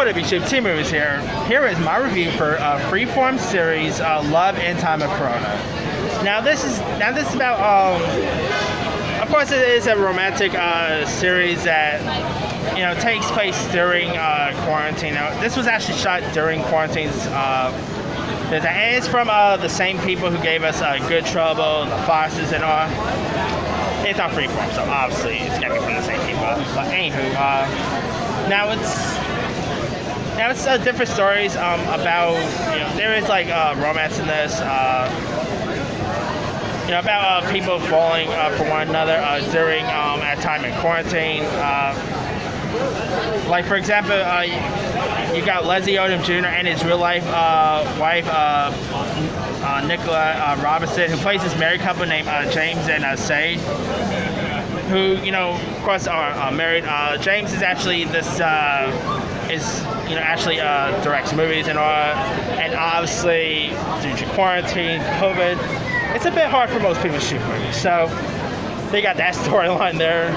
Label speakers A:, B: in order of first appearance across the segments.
A: what up, YouTube? T Movies here. Here is my review for Freeform series Love in Time of Corona. Now this is about of course it is a romantic series that takes place during quarantine. Now this was actually shot during quarantines. And it's from the same people who gave us Good Trouble, The Foxes, and all. It's on Freeform, so obviously it's gotta be from the same people. But anywho, now it's different stories about there is like romance in this. About people falling for one another during a time in quarantine. Like for example, you got Leslie Odom Jr. and his real life wife Nicola Robinson, who plays this married couple named James and Sade, who of course are married. James is actually directs movies and all, and obviously due to quarantine, COVID, it's a bit hard for most people to shoot movies. So they got that storyline there.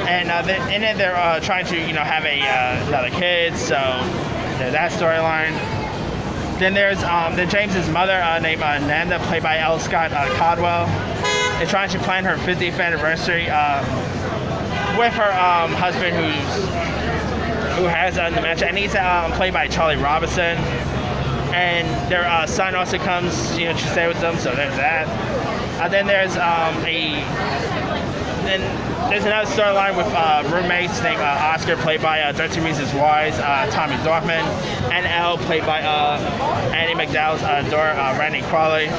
A: And then they're trying to, have another kid, so there's that storyline. Then there's James's mother named Nanda, played by L. Scott Caldwell, is trying to plan her 50th anniversary with her husband who has dementia, and he's played by Charlie Robinson. And their son also comes, to stay with them, so there's that. Then there's another storyline with roommates named Oscar, played by 13 Reasons Why's Tommy Dorfman, and Elle, played by Annie McDowell's daughter, Randy Crawley,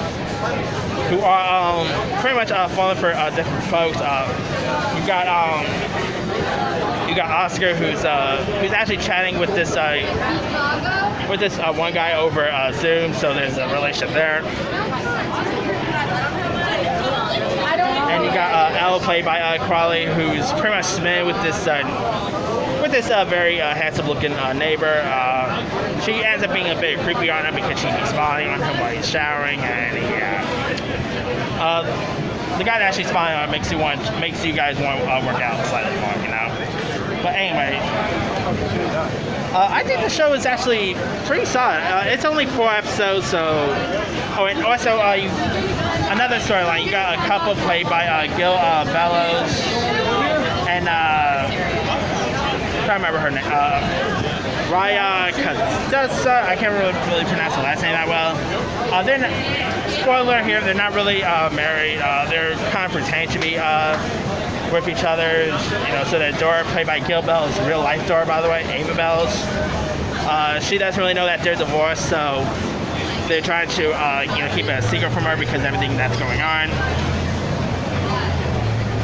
A: who are pretty much falling for different folks. You got Oscar, who's actually chatting with this one guy over Zoom, so there's a relationship there. And you got Elle, played by Crawley, who's pretty much smitten with this very handsome-looking neighbor. She ends up being a bit creepy on him because she be spying on him while he's showering, and the guy that actually spying on makes you guys want to work out slightly more, But anyway, I think the show is actually pretty solid. It's only 4 episodes, so. Oh, and also another storyline. You got a couple played by Gil Bellows and I can't remember her name. Raya Kazusa. I can't really pronounce the last name that well. Spoiler here, they're not really married. They're kind of pretending to be with each other. So that Dora, played by Gil Bellows, real life Dora, by the way, Ava Bellows. She doesn't really know that they're divorced, so they're trying to keep it a secret from her because everything that's going on.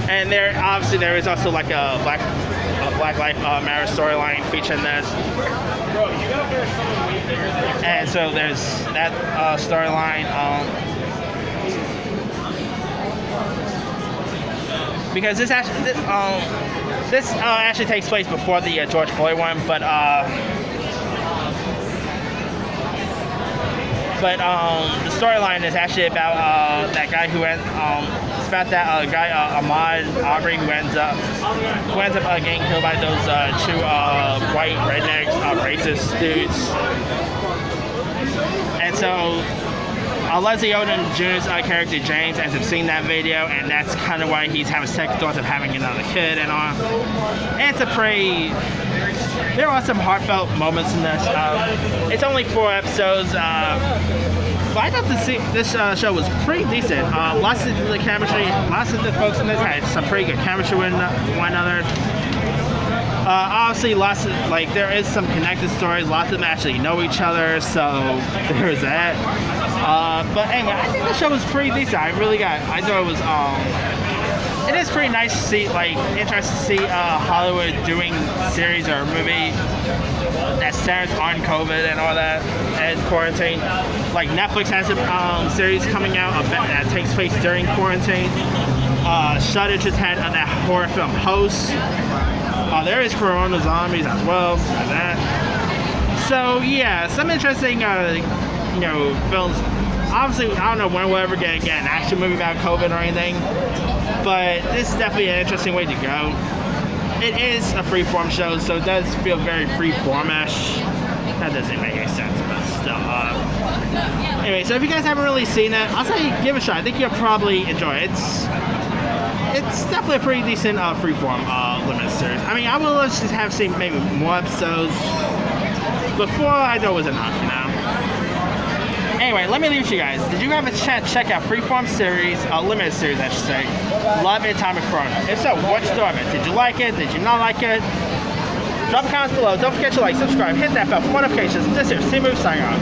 A: And there is also like a Black Lives Matter storyline featuring this. And so there's that storyline. Because this actually takes place before the George Floyd one, but the storyline is actually about that guy who it's about that guy Ahmaud Arbery who ends up getting killed by those two white rednecks, racist dudes. And so Leslie Odom Jr.'s character James ends up seeing that video, and that's kind of why he's having second thoughts of having another kid and all. And there are some heartfelt moments in this. It's only 4 episodes, but I thought this show was pretty decent. Lots of the chemistry, lots of the folks in this had some pretty good chemistry with one another. Obviously, there is some connected stories. Lots of them actually know each other, so there's that. But anyway, I think the show was pretty decent. I thought it was. It is pretty nice to see, interesting to see Hollywood doing series or a movie that centers on COVID and all that, and quarantine. Like Netflix has a series coming out that takes place during quarantine. Shudder just had that horror film Host. There is Corona Zombies as well, like that. So yeah, some interesting films. Obviously, I don't know when we'll ever get an action movie about COVID or anything, but this is definitely an interesting way to go. it is a freeform show, so it does feel very freeform-ish. That doesn't make any sense, but still. Anyway, so if you guys haven't really seen it, I'll say give it a shot. I think you'll probably enjoy it. It's definitely a pretty decent freeform limited series. I mean, I would just have seen maybe more episodes. Before I know it was enough, you know. Anyway, let me leave you guys. Did you have a chance to check out freeform series, limited series, I should say, Love and Atomic Chrono? If so, what's your thought of it? Did you like it? Did you not like it? Drop comments below. Don't forget to like, subscribe, hit that bell for notifications. This is C-Move signing off.